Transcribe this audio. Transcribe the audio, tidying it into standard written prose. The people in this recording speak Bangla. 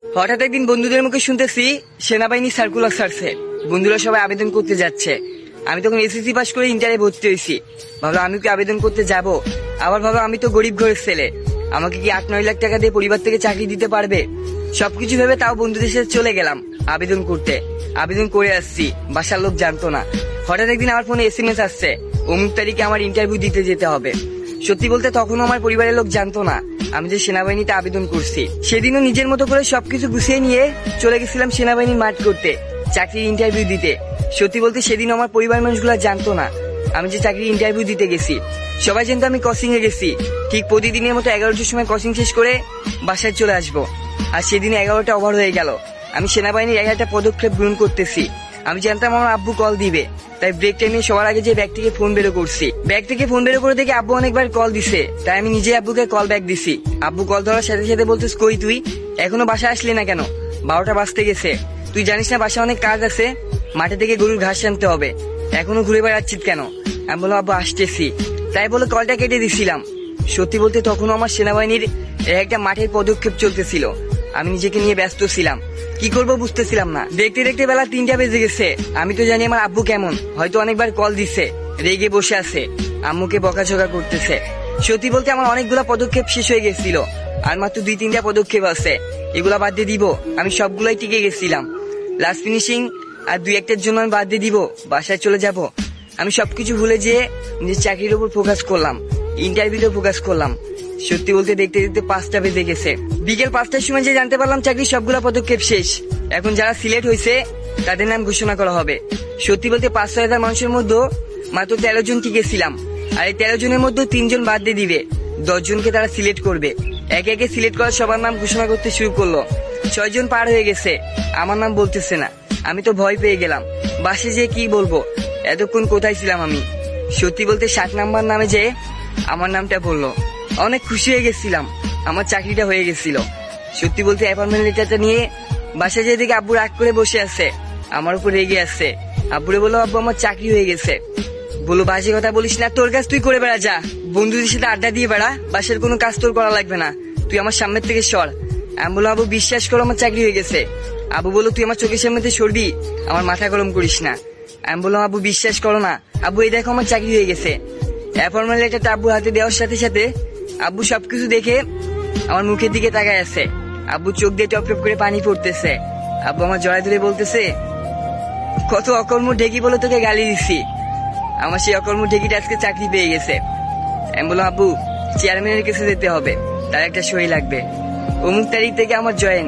হঠাৎ একদিন বন্ধুদের মুখে শুনতেছি সেনাবাহিনী সার্কুলার ছাড়ছে, বন্ধুরা সবাই আবেদন করতে যাচ্ছে। আমি তখন এসএসসি পাস করে ইন্টারে ভর্তি হয়েছি। ভাবলো আমি কি আবেদন করতে যাব, আবার ভাবলো আমি তো গরিব ঘরের ছেলে, আমাকে কি 8-9 লাখ টাকা দিয়ে পরিবার থেকে চাকরি দিতে পারবে। সবকিছু ভেবে তাও বন্ধুদের সাথে চলে গেলাম আবেদন করতে। আবেদন করে আসছি, বাসার লোক জানতো না। হঠাৎ একদিন আমার ফোনে SMS আসছে, অমুক তারিখে আমার ইন্টারভিউ দিতে যেতে হবে। সত্যি বলতে তখনও আমার পরিবারের লোক জানতো না আমি যে সেনাবাহিনীতে আবেদন করছি। সেদিনও নিজের মতো করে সবকিছু গুছিয়ে নিয়ে চলে গেছিলাম সেনাবাহিনীর মাঠ করতে, চাকরির ইন্টারভিউ দিতে। সত্যি বলতে সেদিন আমার পরিবারের মানুষগুলো জানতো না আমি যে চাকরির ইন্টারভিউ দিতে গেছি। সবাই জানতো আমি কোচিং এ গেছি। ঠিক প্রতিদিনের মতো 11টার সময় কোচিং শেষ করে বাসায় চলে আসবো। আর সেদিন 11টা ওভার হয়ে গেল। আমি সেনাবাহিনীর 11টা পদক্ষেপ গ্রহণ করতেছি। আমি জানতাম আমার আব্বু কল দিবে, তাই ব্রেক টাইমে সবার আগে যে ব্যাগ থেকে ফোন বেরো করছি। ব্যাগ থেকে ফোন বেরো করে দেখে আব্বু অনেকবার কল দিছে, তাই আমি নিজে আব্বুকে কল ব্যাক দিছি। আব্বু কল ধরার সাথে সাথে বলতেছ, কই তুই এখনো বাসায় আসলি না কেন? 12টা বাজতে গেছে, তুই জানিস না বাসায় অনেক কাজ আছে, মাঠে থেকে গরুর ঘাস আনতে হবে, এখনো ঘুরে বেড়াচ্ছিস কেন? আমি বললাম আব্বু আসতেছি, তাই বলে কলটা কেটে দিছিলাম। সত্যি বলতে তখনও আমার সেনাবাহিনীর একটা মাঠের পদক্ষেপ চলতেছিল। আমি নিজেকে নিয়ে ব্যস্ত ছিলাম, কি করবো বুঝতেছিলাম না। দেখতে দেখতে বেলা 3টা বেজে গেছে। আমি তো জানি আমার আব্বু কেমন, হয়তো অনেকবার কল দিচ্ছে, রেগে বসে আছে, আম্মুকে বকাঝকা করতেছে। সত্যি বলতে আমার অনেকগুলা পদক্ষেপ শেষ হয়ে গেছিল, আর মাত্র 2-3টা পদক্ষেপ আছে, এগুলা বাদ দিয়ে দিব। আমি সবগুলাই টিকে গেছিলাম। লাস্ট ফিনিশিং আর 2-1টার জন্য আমি বাদ দিয়ে দিব, বাসায় চলে যাব। আমি সবকিছু ভুলে যেয়ে নিজের চাকরির উপর ফোকাস করলাম, ইন্টারভিউতে ফোকাস করলাম। সত্যি বলতে দেখতে দেখতে 5টা বেজে গেছে। বিকেল 5টার সময় যে জানতে পারলাম চাকরির সবগুলা পদক্ষেপ শেষ। এখন যারা সিলেক্ট হয়েছে তাদের নাম ঘোষণা করা হবে। সত্যি বলতে 5-6 হাজার মানুষের মধ্যে মাত্র 13 জন টিকেছিলাম। আর এই 13 জনের মধ্যে 3 জন বাদ দিয়ে দিবে, 10 জনকে তারা সিলেক্ট করবে। একে একে সিলেক্ট করা সবার নাম ঘোষণা করতে শুরু করলো। 6 জন পার হয়ে গেছে, আমার নাম বলতেছে না। আমি তো ভয় পেয়ে গেলাম, বাসে যেয়ে কি বলবো, এতক্ষণ কোথায় ছিলাম আমি। সত্যি বলতে 7 নাম্বার নামে যে আমার নামটা বললো, অনেক খুশি হয়ে গেছিলাম, আমার চাকরিটা হয়ে গেছিল। সত্যি বলতে অ্যাপয়েন্টমেন্ট লেটারটা নিয়ে বাসায় যেয়ে দেখি আব্বু রাগ করে বসে আছে, আমার উপর রেগে আছে। আব্বুরে বললো আব্বু আমার চাকরি হয়ে গেছে। বলো বাজে কথা বলিস না, তোর কাজ তুই করে বেড়া, যা বন্ধুদের সাথে আড্ডা দিয়ে বেড়া, বাসার কোনো কাজ তোর করা লাগবে না, তুই আমার সামনের থেকে সর। আমি বললাম আব্বু বিশ্বাস করো আমার চাকরি হয়ে গেছে। আব্বু বললো তুই আমার চোখের সামনে থেকে সরবি, আমার মাথা গরম করিস না। আমি বললাম আব্বু বিশ্বাস করো না, আব্বু এই দেখো আমার চাকরি হয়ে গেছে। অ্যাপয়েন্টমেন্ট লেটারটা আব্বুর হাতে দেওয়ার সাথে সাথে আব্বু সবকিছু দেখে আমার মুখের দিকে তাকায় আছে। আব্বু চোখ দিয়ে টপ টপ করে পানি পড়তেছে। আব্বু আমার জড়ায় ধরে বলতেছে, কত অকর্ম ঢেকি বলে তোকে গালি দিছি, আমার সেই অকর্ম ঢেকিটা আজকে চাকরি পেয়ে গেছে। আমি বললাম আব্বু চেয়ারম্যানের কাছে যেতে হবে, তার একটা সই লাগবে, অমুক তারিখ থেকে আমার জয়েন।